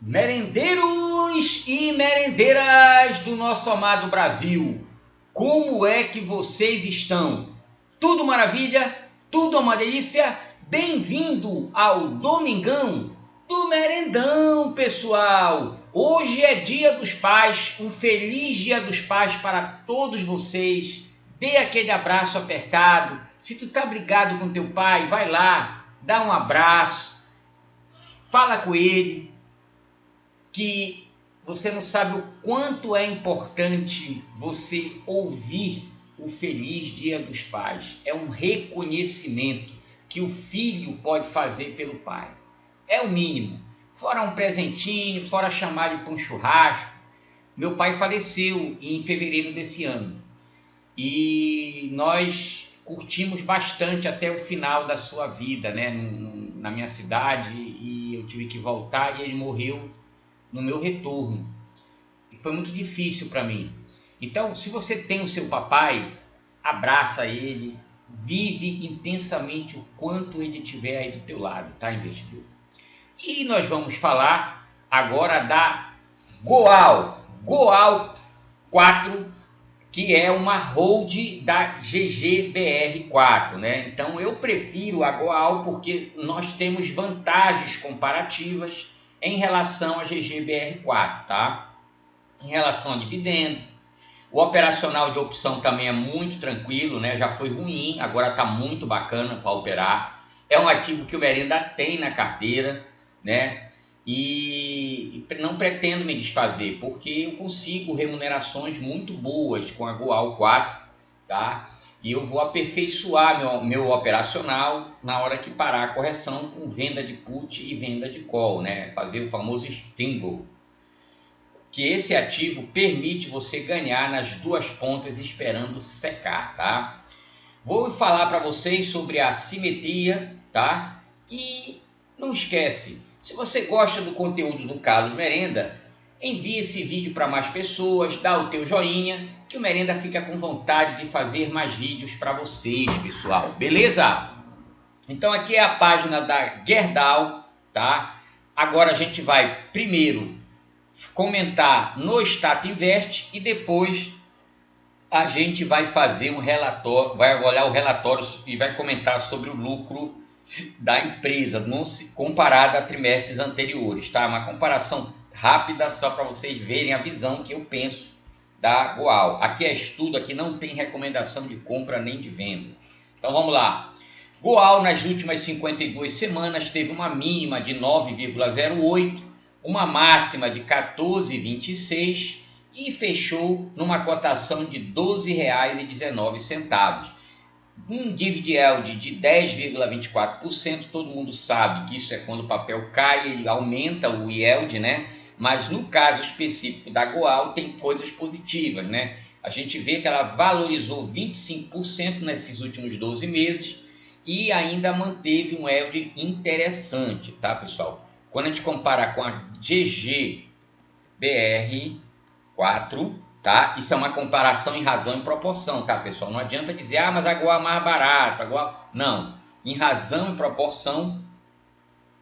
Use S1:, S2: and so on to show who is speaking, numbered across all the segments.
S1: Merendeiros e merendeiras do nosso amado Brasil, como é que vocês estão? Tudo maravilha? Tudo uma delícia? Bem-vindo ao Domingão do Merendão, pessoal! Hoje é Dia dos Pais, um feliz Dia dos Pais para todos vocês. Dê aquele abraço apertado. Se tu tá brigado com teu pai, vai lá, dá um abraço, fala com ele, que você não sabe o quanto é importante você ouvir o Feliz Dia dos Pais. É um reconhecimento que o filho pode fazer pelo pai. É o mínimo. Fora um presentinho, fora chamar ele para um churrasco. Meu pai faleceu em fevereiro desse ano. E nós curtimos bastante até o final da sua vida, né? Na minha cidade, e eu tive que voltar e ele morreu no meu retorno. E foi muito difícil para mim. Então, se você tem o seu papai, abraça ele, vive intensamente o quanto ele estiver aí do teu lado, tá, investidor? E nós vamos falar agora da Goal 4, que é uma hold da GGBR4, né? Então eu prefiro a Goal porque nós temos vantagens comparativas em relação a GGBR4, tá? Em relação a dividendo, o operacional de opção também é muito tranquilo, né? Já foi ruim, agora está muito bacana para operar. É um ativo que o Merenda tem na carteira, né? E não pretendo me desfazer, porque eu consigo remunerações muito boas com a Goal 4, tá? E eu vou aperfeiçoar meu operacional na hora que parar a correção com venda de put e venda de call, né? Fazer o famoso stringle, que esse ativo permite você ganhar nas duas pontas esperando secar, tá? Vou falar para vocês sobre a simetria, tá? E não esquece, se você gosta do conteúdo do Carlos Merenda, envie esse vídeo para mais pessoas, dá o teu joinha, que o Merenda fica com vontade de fazer mais vídeos para vocês, pessoal. Beleza? Então aqui é a página da Gerdau, tá? Agora a gente vai primeiro comentar no Stata Invest e depois a gente vai fazer um relatório, vai olhar o relatório e vai comentar sobre o lucro da empresa comparado a trimestres anteriores, tá? Uma comparação rápida só para vocês verem a visão que eu penso da Goal. Aqui é estudo, aqui não tem recomendação de compra nem de venda. Então vamos lá. Goal nas últimas 52 semanas teve uma mínima de 9,08, uma máxima de 14,26 e fechou numa cotação de R$ 12,19. Um dividend yield de 10,24%, todo mundo sabe que isso é quando o papel cai, ele aumenta o yield, né? Mas no caso específico da Goal tem coisas positivas, né? A gente vê que ela valorizou 25% nesses últimos 12 meses e ainda manteve um yield interessante, tá, pessoal? Quando a gente compara com a GGBR4, tá? Isso é uma comparação em razão e proporção, tá, pessoal? Não adianta dizer, mas a Goal é mais barata, não. Em razão e proporção,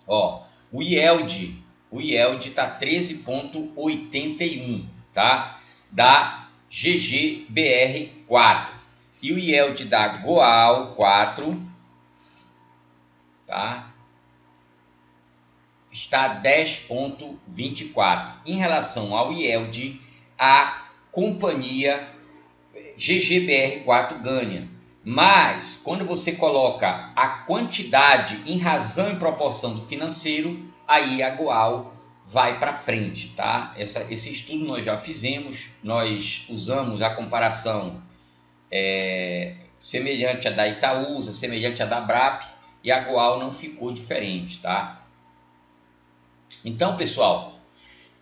S1: ó, o yield tá 13,81, tá? Da GGBR4. E o yield da Goal 4, tá? Está 10,24. Em relação ao yield, a companhia GGBR4 ganha. Mas, quando você coloca a quantidade em razão e proporção do financeiro, aí a Goal vai para frente, tá? Esse estudo nós já fizemos, nós usamos a comparação semelhante à da Itaúsa, semelhante à da Brap, e a Goal não ficou diferente, tá? Então, pessoal,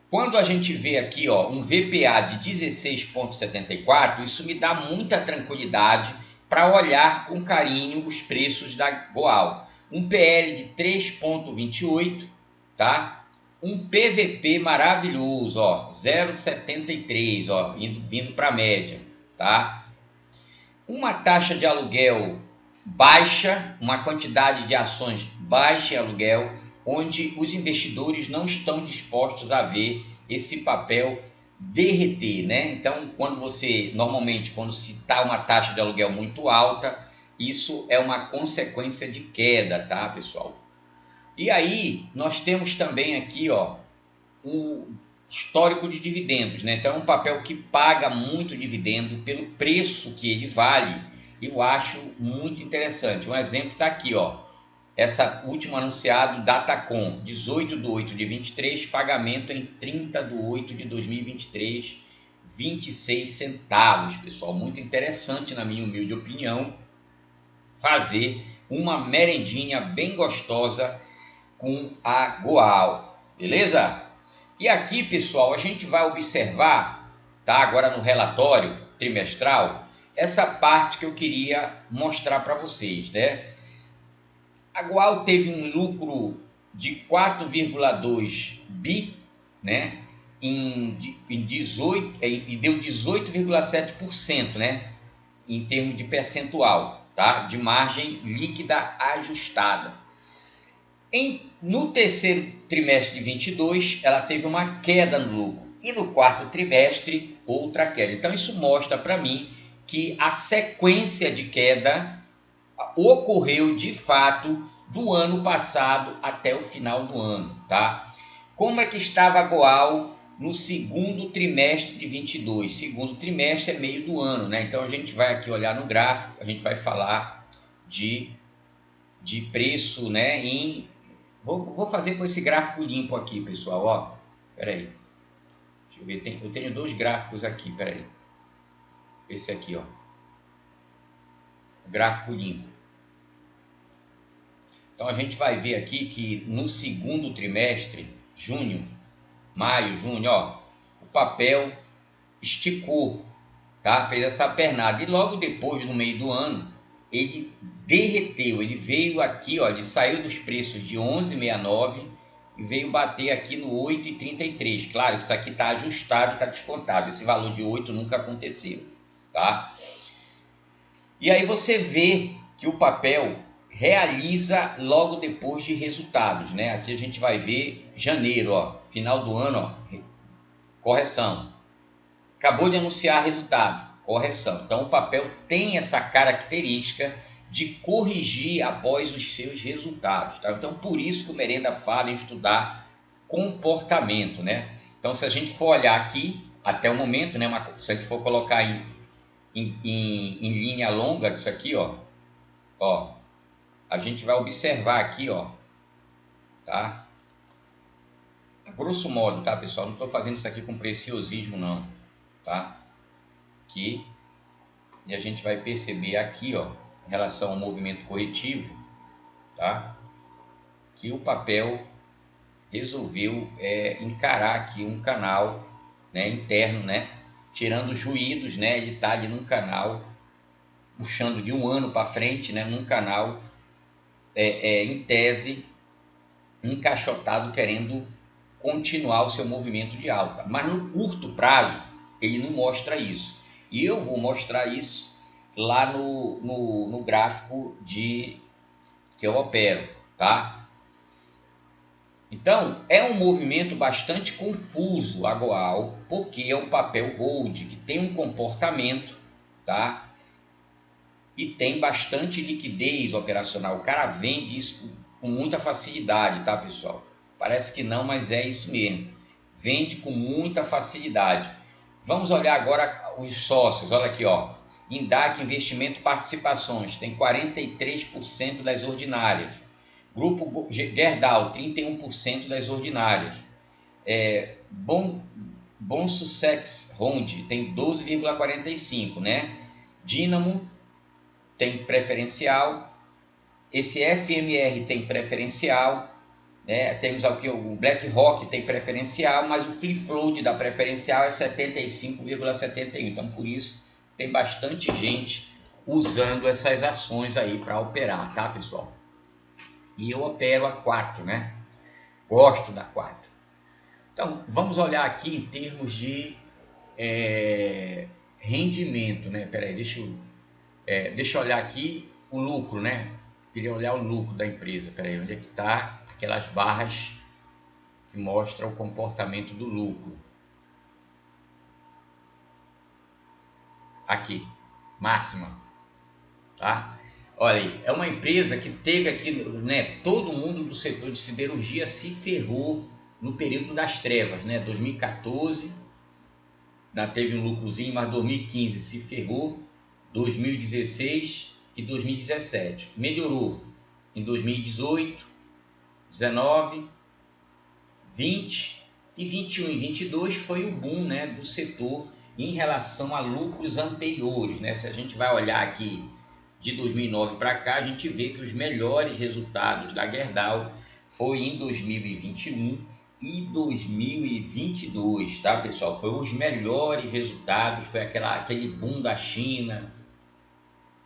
S1: quando a gente vê aqui, ó, um VPA de 16,74, isso me dá muita tranquilidade para olhar com carinho os preços da Goal. Um PL de 3,28, tá? Um PVP maravilhoso, ó, 0,73, ó, vindo para a média, tá? Uma taxa de aluguel baixa, uma quantidade de ações baixa em aluguel, onde os investidores não estão dispostos a ver esse papel derreter, né? Então, normalmente, quando se está uma taxa de aluguel muito alta, isso é uma consequência de queda, tá, pessoal? E aí, nós temos também aqui, ó, o histórico de dividendos, né? Então, é um papel que paga muito dividendo pelo preço que ele vale. Eu acho muito interessante. Um exemplo está aqui, ó. Essa última anunciado, Datacom, 18/8/23, pagamento em 30/8/2023, 26 centavos, pessoal. Muito interessante, na minha humilde opinião, fazer uma merendinha bem gostosa com a Goal, beleza? E aqui, pessoal, a gente vai observar, tá? Agora no relatório trimestral, essa parte que eu queria mostrar para vocês, né? A Goal teve um lucro de 4,2 bi, né? Em 18 e deu 18,7%, né? Em termos de percentual, tá? De margem líquida ajustada. No terceiro trimestre de 22, ela teve uma queda no lucro. E no quarto trimestre, outra queda. Então, isso mostra para mim que a sequência de queda ocorreu de fato do ano passado até o final do ano, tá? Como é que estava a Goal no segundo trimestre de 22? Segundo trimestre é meio do ano, né? Então, a gente vai aqui olhar no gráfico, a gente vai falar de preço, né? Vou fazer com esse gráfico limpo aqui, pessoal, ó. Espera aí. Deixa eu ver, eu tenho dois gráficos aqui, espera aí. Esse aqui, ó. Gráfico limpo. Então a gente vai ver aqui que no segundo trimestre, maio, junho, ó, o papel esticou, tá? Fez essa pernada. E logo depois, no meio do ano, ele derreteu. Ele veio aqui, ó, ele saiu dos preços de 11,69 e veio bater aqui no 8,33. Claro que isso aqui está ajustado, está descontado. Esse valor de 8 nunca aconteceu, tá? E aí você vê que o papel realiza logo depois de resultados, né? Aqui a gente vai ver janeiro, ó, final do ano, ó, correção. Acabou de anunciar resultado, correção. Então o papel tem essa característica de corrigir após os seus resultados, tá? Então por isso que o Merenda fala em estudar comportamento, né? Então se a gente for olhar aqui até o momento, né? Se a gente for colocar em linha longa disso aqui, ó, a gente vai observar aqui, ó, tá? A grosso modo, tá, pessoal? Não estou fazendo isso aqui com preciosismo, não, tá? Aqui, e a gente vai perceber aqui, ó, em relação ao movimento corretivo, tá? Que o papel resolveu encarar aqui um canal, né, interno, né? Tirando os ruídos, né? Ele tá ali num canal, puxando de um ano para frente, né? Num canal em tese encaixotado, querendo continuar o seu movimento de alta, mas no curto prazo ele não mostra isso, e eu vou mostrar isso lá no gráfico que eu opero, tá? Então é um movimento bastante confuso a Goal, porque é um papel hold que tem um comportamento, tá? E tem bastante liquidez operacional. O cara vende isso com muita facilidade, tá, pessoal? Parece que não, mas é isso mesmo. Vende com muita facilidade. Vamos olhar agora os sócios. Olha aqui, ó. Indac Investimento Participações tem 43% das ordinárias. Grupo Gerdau, 31% das ordinárias. Bom Sussex Ronde tem 12,45%, né? Dínamo tem preferencial, esse FMR tem preferencial, né? Temos aqui o BlackRock tem preferencial, mas o free float da preferencial é 75,71. Então por isso tem bastante gente usando essas ações aí para operar, tá, pessoal? E eu opero a 4, né? Gosto da 4. Então vamos olhar aqui em termos de rendimento, né? Peraí, deixa eu olhar aqui o lucro, né? Queria olhar o lucro da empresa. Peraí, onde é que tá? aquelas barras que mostram o comportamento do lucro. Aqui, máxima, tá? Olha aí, é uma empresa que teve aqui, né, todo mundo do setor de siderurgia se ferrou no período das trevas, né? 2014, ainda teve um lucrozinho, mas 2015 se ferrou, 2016 e 2017. Melhorou em 2018, 19, 20 e 21 e 22 foi o boom, né, do setor em relação a lucros anteriores, né? Se a gente vai olhar aqui de 2009 para cá, a gente vê que os melhores resultados da Gerdau foi em 2021 e 2022, tá, pessoal? Foi os melhores resultados, foi aquele boom da China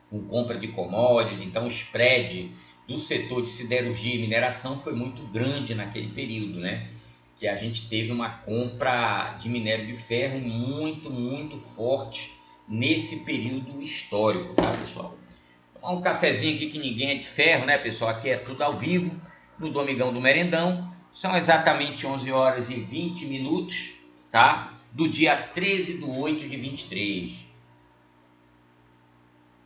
S1: com compra de commodity, então o spread do setor de siderurgia e mineração foi muito grande naquele período, né? Que a gente teve uma compra de minério de ferro muito forte nesse período histórico, tá, pessoal? Tomar um cafezinho aqui que ninguém é de ferro, né, pessoal? Aqui é tudo ao vivo, no Domingão do Merendão. São exatamente 11 horas e 20 minutos, tá? Do dia 13/8/23.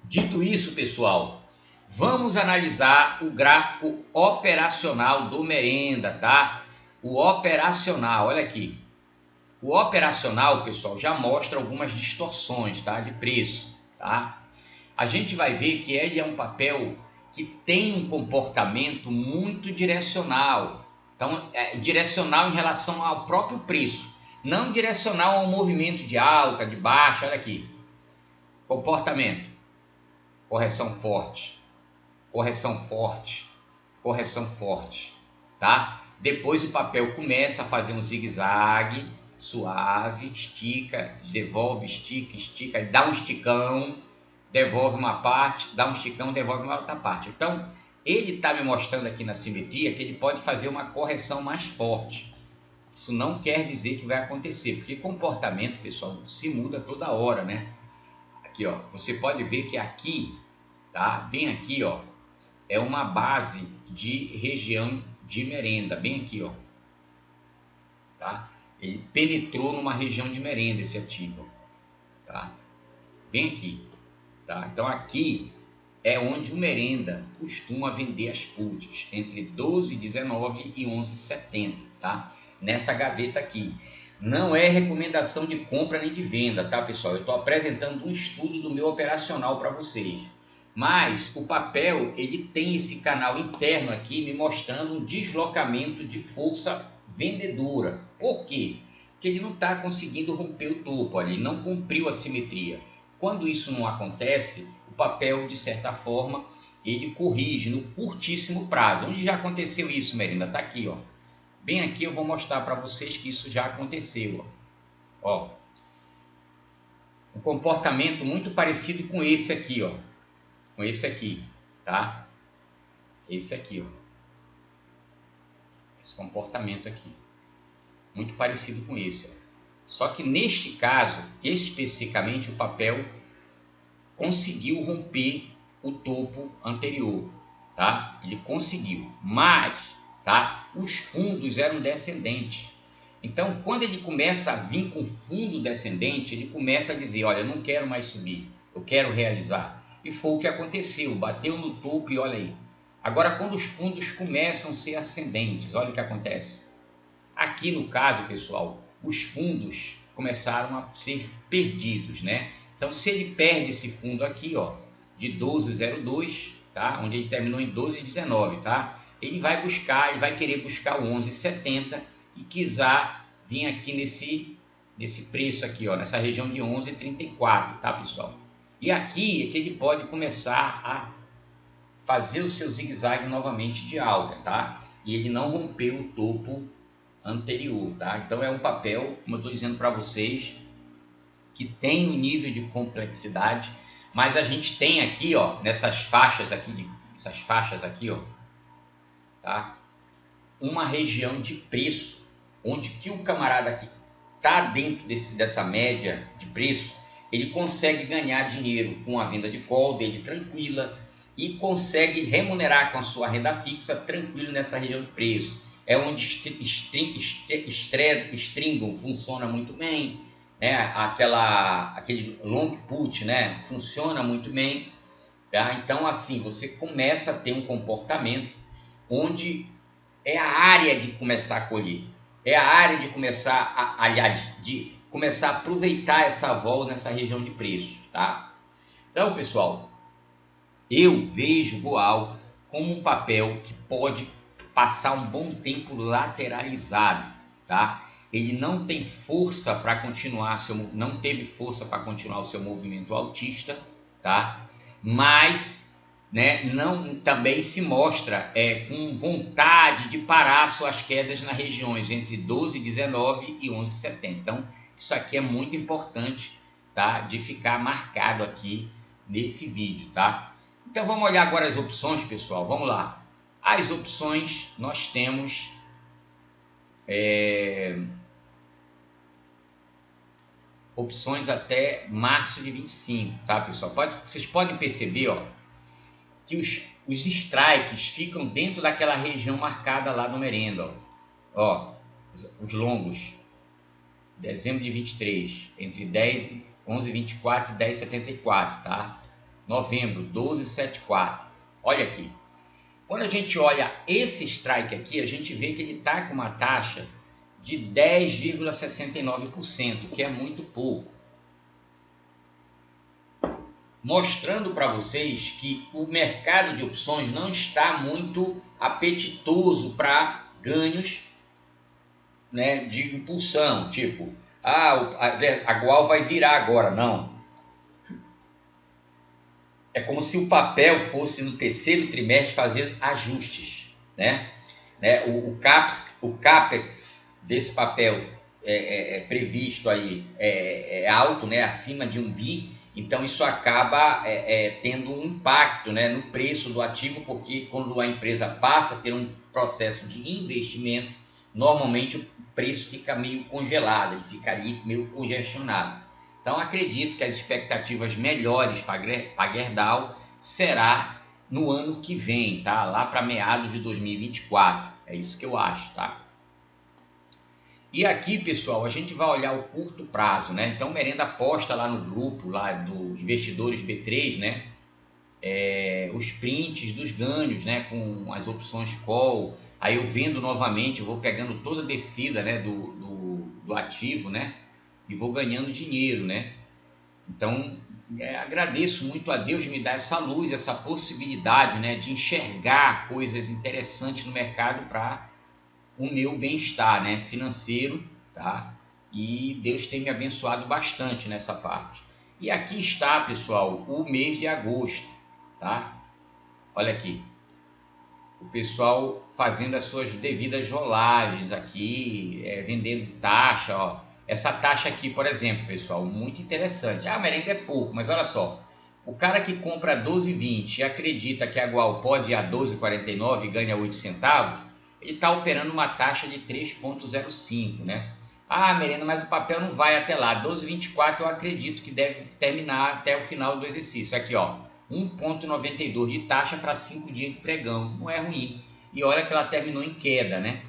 S1: Dito isso, pessoal, vamos analisar o gráfico operacional do Merenda, tá? O operacional, olha aqui. O operacional, pessoal, já mostra algumas distorções, tá? De preço, tá? A gente vai ver que ele é um papel que tem um comportamento muito direcional. Então, direcional em relação ao próprio preço, não direcional ao movimento de alta, de baixa. Olha aqui. Comportamento. Correção forte, correção forte, correção forte, tá? Depois o papel começa a fazer um zigue-zague suave, estica, devolve, estica, estica, dá um esticão, devolve uma parte, dá um esticão, devolve uma outra parte. Então, ele está me mostrando aqui na simetria que ele pode fazer uma correção mais forte. Isso não quer dizer que vai acontecer, porque comportamento, pessoal, se muda toda hora, né? Aqui, ó, você pode ver que aqui, tá? Bem aqui, ó, é uma base de região de merenda, bem aqui, ó, tá? Ele penetrou numa região de merenda esse ativo, tá? Bem aqui, tá? Então aqui é onde o merenda costuma vender as puts, entre 12,19 e 11,70, tá? Nessa gaveta aqui. Não é recomendação de compra nem de venda, tá, pessoal? Eu estou apresentando um estudo do meu operacional para vocês. Mas o papel, ele tem esse canal interno aqui me mostrando um deslocamento de força vendedora. Por quê? Porque ele não está conseguindo romper o topo, olha, ele não cumpriu a simetria. Quando isso não acontece, o papel, de certa forma, ele corrige no curtíssimo prazo. Onde já aconteceu isso, Merenda? Está aqui, ó. Bem aqui eu vou mostrar para vocês que isso já aconteceu. Ó. Um comportamento muito parecido com esse aqui, ó. Com esse aqui, tá? Esse aqui, ó. Esse comportamento aqui. Muito parecido com esse, ó. Só que neste caso, especificamente, o papel conseguiu romper o topo anterior, tá? Ele conseguiu, mas, tá? Os fundos eram descendentes. Então, quando ele começa a vir com fundo descendente, ele começa a dizer, olha, eu não quero mais subir, eu quero realizar. E foi o que aconteceu, bateu no topo e olha aí. Agora, quando os fundos começam a ser ascendentes, olha o que acontece. Aqui no caso, pessoal, os fundos começaram a ser perdidos, né? Então, se ele perde esse fundo aqui, ó, de 12,02, tá? Onde ele terminou em 12,19, tá? Ele vai buscar, ele vai querer buscar o 11,70 e quiser vir aqui nesse preço aqui, ó, nessa região de 11,34, tá, pessoal? E aqui é que ele pode começar a fazer o seu zigue-zague novamente de alta, tá? E ele não rompeu o topo anterior, tá? Então é um papel, como eu estou dizendo para vocês, que tem um nível de complexidade, mas a gente tem aqui, ó, nessas faixas aqui, ó, tá? Uma região de preço, onde que o camarada que está dentro dessa média de preço, ele consegue ganhar dinheiro com a venda de call dele tranquila, e consegue remunerar com a sua renda fixa tranquilo nessa região de preço. É onde Stringham funciona muito bem, né? Aquele long put, né? Funciona muito bem, tá? Então assim, você começa a ter um comportamento onde é a área de começar a colher, é a área de começar aliás, de começar a aproveitar essa vol nessa região de preços, tá? Então, pessoal, eu vejo Goal como um papel que pode passar um bom tempo lateralizado, tá? Ele não tem força para continuar não teve força para continuar o seu movimento altista, tá? Mas, né, não também se mostra com vontade de parar suas quedas nas regiões entre 12,19 e 11,70. Então, isso aqui é muito importante, tá? De ficar marcado aqui nesse vídeo, tá? Então vamos olhar agora as opções, pessoal. Vamos lá. As opções nós temos opções até março de 25, tá, pessoal? Vocês podem perceber, ó, que os strikes ficam dentro daquela região marcada lá no merenda, ó, os longos. Dezembro de 23, entre 11,24 e 10,74, tá? Novembro, 12,74. Olha aqui. Quando a gente olha esse strike aqui, a gente vê que ele está com uma taxa de 10,69%, que é muito pouco. Mostrando para vocês que o mercado de opções não está muito apetitoso para ganhos, né, de impulsão, tipo, a Goal vai virar agora. Não. É como se o papel fosse no terceiro trimestre fazer ajustes, né? O CAPEX desse papel previsto aí é alto, né? Acima de 1 bi, então isso acaba tendo um impacto, né, no preço do ativo, porque quando a empresa passa por um processo de investimento, normalmente o preço fica meio congelado, ele fica ali meio congestionado. Então acredito que as expectativas melhores para Gerdau será no ano que vem, tá? Lá para meados de 2024. É isso que eu acho, tá? E aqui, pessoal, a gente vai olhar o curto prazo, né? Então, Merenda posta lá no grupo lá do Investidores B3, né? Os prints dos ganhos, né? Com as opções call. Aí eu vendo novamente, eu vou pegando toda a descida, né? Do ativo, né? E vou ganhando dinheiro, né? Então, agradeço muito a Deus de me dar essa luz, essa possibilidade, né? De enxergar coisas interessantes no mercado para o meu bem-estar, né, financeiro, tá? E Deus tem me abençoado bastante nessa parte. E aqui está, pessoal, o mês de agosto, tá? Olha aqui, o pessoal fazendo as suas devidas rolagens aqui, vendendo taxa, ó. Essa taxa aqui, por exemplo, pessoal, muito interessante. Merengue é pouco, mas olha só, o cara que compra 12,20 e acredita que a Goal pode ir a 12,49 e ganha 8 centavos, ele está operando uma taxa de 3,05, né? Merenda, mas o papel não vai até lá. 12,24 eu acredito que deve terminar até o final do exercício. Aqui, ó, 1,92 de taxa para 5 dias de pregão. Não é ruim. E olha que ela terminou em queda, né?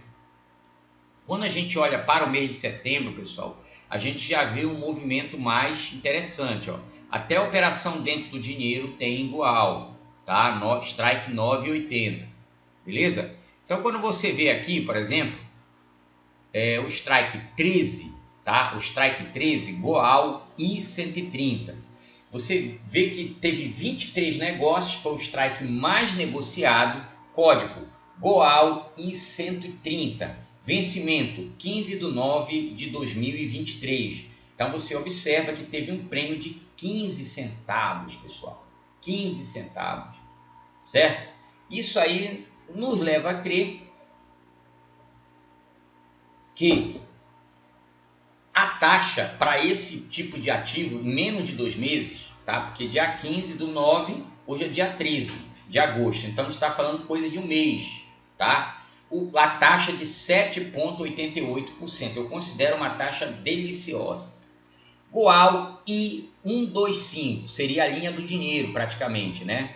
S1: Quando a gente olha para o mês de setembro, pessoal, a gente já vê um movimento mais interessante, ó. Até a operação dentro do dinheiro tem igual, tá? Strike 9,80, beleza? Então, quando você vê aqui, por exemplo, o strike 13, tá? O strike 13, Goal e 130. Você vê que teve 23 negócios, foi o strike mais negociado, código Goal e 130. Vencimento 15/9 de 2023. Então você observa que teve um prêmio de 15 centavos, pessoal. 15 centavos, certo? Isso aí nos leva a crer que a taxa para esse tipo de ativo, menos de 2 meses, tá? Porque dia 15/9, hoje é dia 13 de agosto, então a gente está falando coisa de um mês, tá? A taxa de 7,88%, eu considero uma taxa deliciosa. Goal e 125 seria a linha do dinheiro praticamente, né?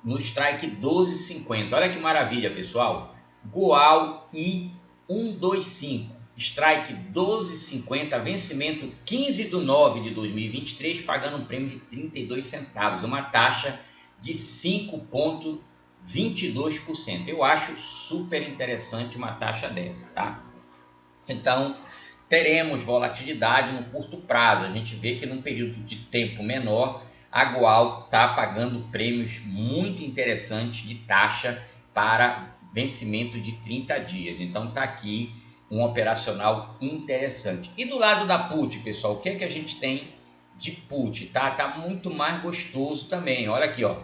S1: no strike 12,50. Olha que maravilha, pessoal. Goal I 125, strike 12,50, vencimento 15/9 de 2023, pagando um prêmio de 32 centavos, uma taxa de 5,22%. Eu acho super interessante uma taxa dessa, tá? Então, teremos volatilidade no curto prazo. A gente vê que num período de tempo menor, a Goal está pagando prêmios muito interessantes de taxa para vencimento de 30 dias. Então, está aqui um operacional interessante. E do lado da put, pessoal, o que é que a gente tem de put? Tá muito mais gostoso também. Olha aqui, ó.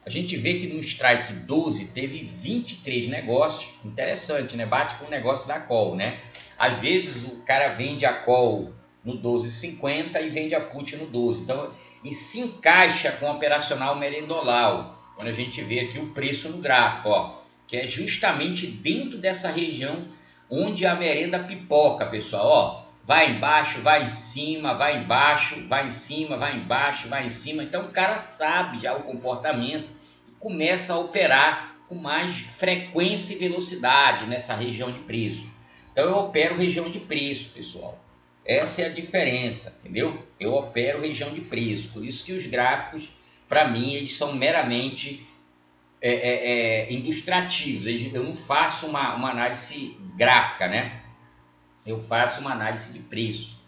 S1: A gente vê que no strike 12 teve 23 negócios. Interessante, né? Bate com o negócio da call, né? Às vezes o cara vende a call no 12,50 e vende a put no 12. Então, e se encaixa com o operacional merendolau. Quando a gente vê aqui o preço no gráfico, ó, que é justamente dentro dessa região onde a merenda pipoca, pessoal, ó. Vai embaixo, vai em cima, vai embaixo, vai em cima, vai embaixo, vai em cima. Então o cara sabe já o comportamento e começa a operar com mais frequência e velocidade nessa região de preço. Então eu opero região de preço, pessoal. Essa é a diferença, entendeu? Eu opero região de preço. Por isso que os gráficos, para mim, eles são meramente ilustrativos. Eu não faço uma análise gráfica, né? Eu faço uma análise de preço,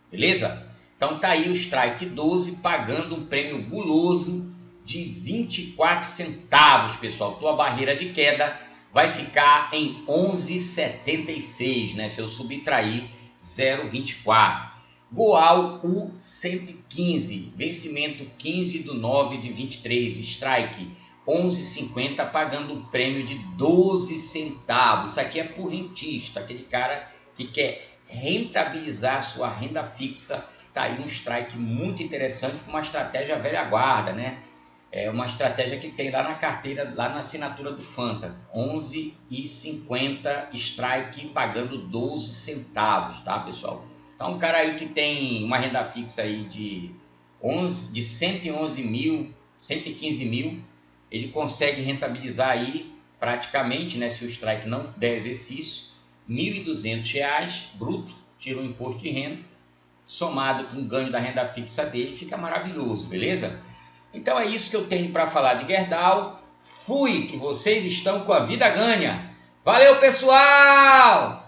S1: beleza? Então tá aí o strike 12 pagando um prêmio guloso de 24 centavos, pessoal. Tua barreira de queda vai ficar em 11,76, né? Se eu subtrair 0,24. Goal U115, vencimento 15/9 de 23, strike 11,50, pagando um prêmio de 12 centavos. Isso aqui é por rentista, aquele cara que quer rentabilizar sua renda fixa. Tá aí um strike muito interessante, com uma estratégia velha guarda, né? É uma estratégia que tem lá na carteira, lá na assinatura do Fanta, 11,50 strike pagando 12 centavos, tá, pessoal? Então um cara aí que tem uma renda fixa aí de 111 mil, 115 mil, ele consegue rentabilizar aí praticamente, né, se o strike não der exercício, R$ 1.200 bruto, tira o imposto de renda, somado com o ganho da renda fixa dele, fica maravilhoso, beleza? Então é isso que eu tenho para falar de Gerdau. Fui, que vocês estão com a vida ganha. Valeu, pessoal!